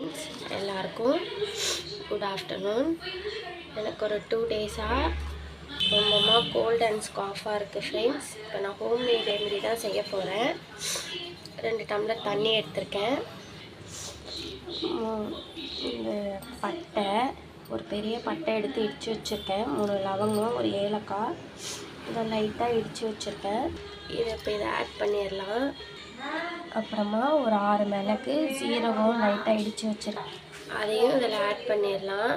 Friends எல்லாருக்கும் good afternoon. எனக்கு ஒரு 2 டேஸாக ரொம்பமா கோல்ட் அண்ட் ஸ்காஃபாக இருக்குது ஃப்ரெண்ட்ஸ். இப்போ நான் ஹோம்மேட் ரெமெடி தான் செய்ய போகிறேன். 2 டம்ளர் தண்ணி எடுத்திருக்கேன். இந்த பட்டை, ஒரு பெரிய பட்டை எடுத்து இடித்து வச்சுருக்கேன். 3 லவங்கம், ஒரு ஏலக்காய், இதை லைட்டாக இடித்து வச்சுருக்கேன். இதை ஆட் பண்ணிடலாம். அப்புறமா ஒரு 6 மிளகு, சீரகம் லைட்டாக இடித்து வச்சுருக்கேன், அதையும் இதில் ஆட் பண்ணிடலாம்.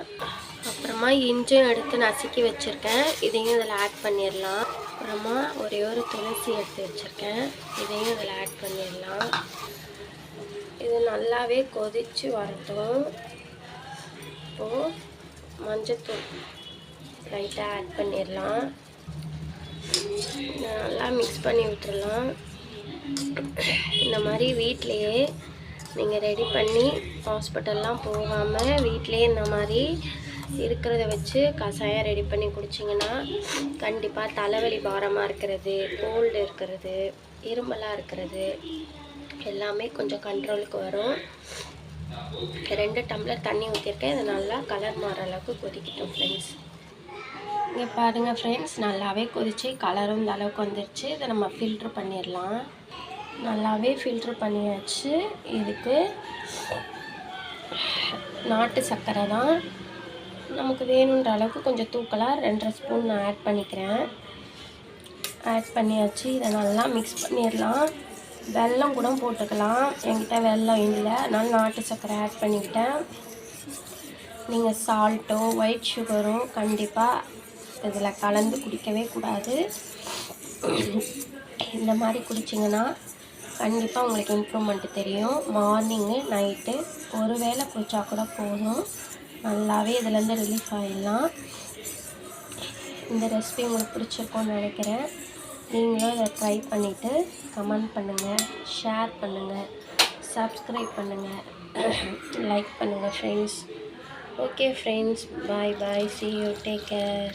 அப்புறமா இஞ்சியும் எடுத்து நசுக்கி வச்சுருக்கேன், இதையும் இதில் ஆட் பண்ணிடலாம். அப்புறமா ஒரே ஒரு துளசி எடுத்து வச்சுருக்கேன், இதையும் இதில் ஆட் பண்ணிடலாம். இது நல்லாவே கொதித்து வரட்டும். இப்போது மஞ்சத்தூள் லைட்டாக ஆட் பண்ணிடலாம். நல்லா மிக்ஸ் பண்ணி விட்டுடலாம். இந்த மாதிரி வீட்லேயே நீங்கள் ரெடி பண்ணி ஹாஸ்பிட்டல்லாம் போகாமல் வீட்லேயே இந்த மாதிரி இருக்கிறத வச்சு கஷாயம் ரெடி பண்ணி குடிச்சிங்கன்னா கண்டிப்பாக தலைவலி பாரமாக இருக்கிறது, கோல்டு இருக்கிறது, இருமலாக இருக்கிறது எல்லாமே கொஞ்சம் கண்ட்ரோலுக்கு வரும். 2 டம்ளர் தண்ணி ஊற்றிருக்கேன். இது நல்லா கலர் மாற அளவுக்கு கொதிக்கட்டும் ஃப்ரெண்ட்ஸ். இங்கே பாருங்கள் ஃப்ரெண்ட்ஸ், நல்லாவே கொதித்து கலரும் இந்த அளவுக்கு வந்துடுச்சு. இதை நம்ம ஃபில்ட்ரு பண்ணிடலாம். நல்லாவே ஃபில்ட்ரு பண்ணியாச்சு. இதுக்கு நாட்டு சர்க்கரை தான், நமக்கு வேணுன்ற அளவுக்கு கொஞ்சம் தூக்கலாக 2.5 ஸ்பூன் நான் ஆட் பண்ணிக்கிறேன். ஆட் பண்ணியாச்சு. இதை நல்லா மிக்ஸ் பண்ணிடலாம். வெல்லம் கூட போட்டுக்கலாம், என்கிட்ட வெல்லம் இல்லை, அதனால் நாட்டு சர்க்கரை ஆட் பண்ணிக்கிட்டேன். நீங்கள் சால்ட்டோ ஒயிட் சுகரோ கண்டிப்பாக இதில் கலந்து குடிக்கவே கூடாது. இந்த மாதிரி குடிச்சிங்கன்னா கண்டிப்பாக உங்களுக்கு இம்ப்ரூவ்மெண்ட் தெரியும். மார்னிங்கு நைட்டு ஒரு வேளை குடித்தா கூட போதும், நல்லாவே இதிலேருந்து ரிலீஃப் ஆகிடலாம். இந்த ரெசிபி உங்களுக்கு பிடிச்சிருக்கோன்னு நினைக்கிறேன். நீங்களும் இதை ட்ரை பண்ணிவிட்டு கமெண்ட் பண்ணுங்கள், ஷேர் பண்ணுங்கள், சப்ஸ்கிரைப் பண்ணுங்கள், லைக் பண்ணுங்கள் friends. Okay friends, bye bye, see you, take care.